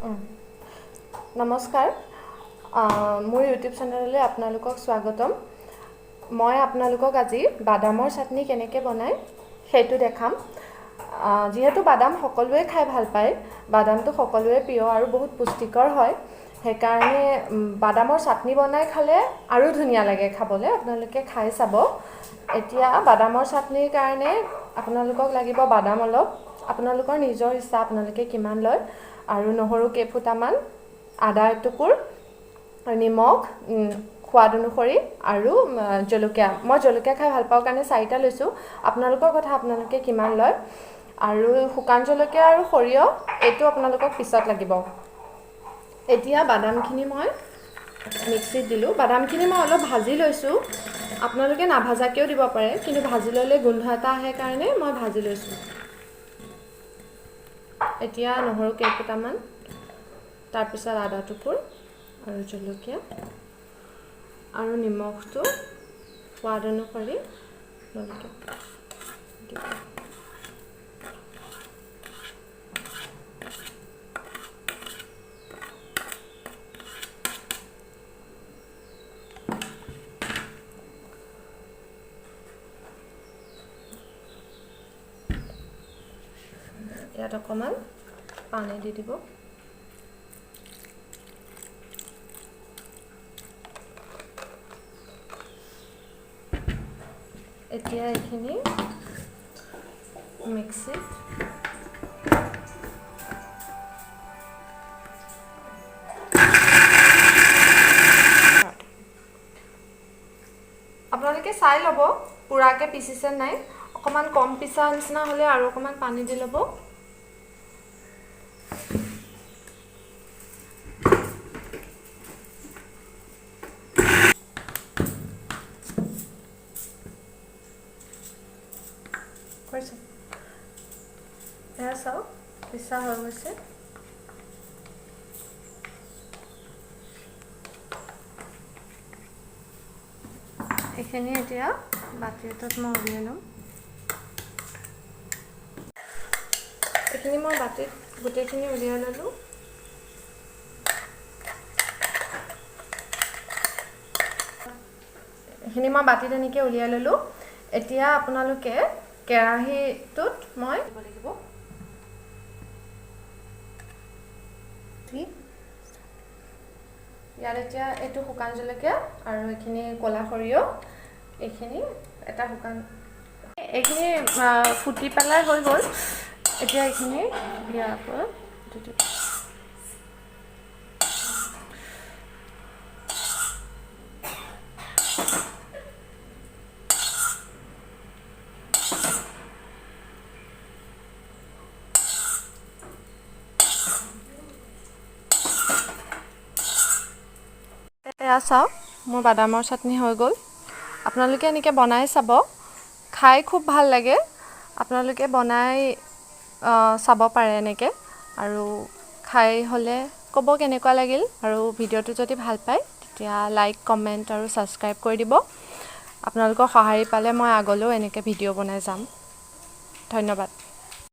নমস্কাৰ মোৰ ইউটিউব চেনেললৈ আপোনালোকক স্বাগতম মই আপোনালোকক আজি বাদামৰ চাটনি কেনেকৈ বনাই সেইটো দেখাম যেহেতু বাদাম সকলোৱে খাই ভাল পায় বাদামটো সকলোৱে প্ৰিয় আৰু বহুত পুষ্টিকৰ হয় সেইকাৰণে বাদামৰ চাটনি বনাই খালে আৰু ধুনীয়া লাগে খাবলৈ আপোনালোকে খাই চাব এতিয়া বাদামৰ চাটনিৰ কাৰণে আপোনালোকক লাগিব বাদাম অলপ আপোনালোকৰ নিজৰ ইচ্ছা আপোনালোকে কিমান লয় আৰু নহৰু কেইফুটামান আদা এটুকুৰ নিমখ সোৱাদ অনুসৰি আৰু জলকীয়া মই জলকীয়া খাই ভাল পাওঁ কাৰণে 4টা লৈছোঁ আপোনালোকৰ কথা আপোনালোকে কিমান লয় আৰু শুকান জলকীয়া আৰু সৰিয়হ এইটো আপোনালোকক পিছত লাগিব এতিয়া বাদামখিনি মই মিক্সিত দিলোঁ বাদামখিনি মই অলপ ভাজি লৈছোঁ আপোনালোকে নাভাজাকেও দিব পাৰে কিন্তু ভাজি ল'লে গোন্ধ এটা আহে কাৰণে মই ভাজি লৈছোঁ এতিয়া নহৰু কেইফুটামান তাৰপিছত আদা টুকুৰ আৰু জলকীয়া আৰু নিমখটো সোৱাদ অনুসৰি ইয়াত অকণমান পানী দি দিব এতিয়া এইখিনি মিক্সিত আপোনালোকে চাই ল'ব পুৰাকৈ পিচিছে নাই অকণমান কম পিছা নিচিনা হ'লে আৰু অকণমান পানী দি ল'ব এয়া চাওক পিছা হৈ গৈছে এইখিনি এতিয়া বাতি এটাত মই উলিয়াই ল'ম এইখিনি মই বাতিত গোটেইখিনি উলিয়াই ল'লোঁ এইখিনি মই বাতিত এনেকৈ উলিয়াই ল'লোঁ এতিয়া আপোনালোকে কেৰাহীটোত মই দিব লাগিব ইয়াত এতিয়া এইটো শুকান জলকীয়া আৰু এইখিনি ক'লা সৰিয়হ এইখিনি এটা শুকান এইখিনি ফুটি পেলাই হৈ গ'ল এতিয়া এইখিনি ইয়াৰ পৰা এয়া চাওক মোৰ বাদামৰ চাটনি হৈ গ'ল আপোনালোকে এনেকৈ বনাই চাব খাই খুব ভাল লাগে আপোনালোকে বনাই চাব পাৰে এনেকৈ আৰু খাই হ'লে ক'ব কেনেকুৱা লাগিল আৰু ভিডিঅ'টো যদি ভাল পায় তেতিয়া লাইক কমেণ্ট আৰু ছাবস্ক্ৰাইব কৰি দিব আপোনালোকৰ সঁহাৰি পালে মই আগলৈও এনেকৈ ভিডিঅ' বনাই যাম ধন্যবাদ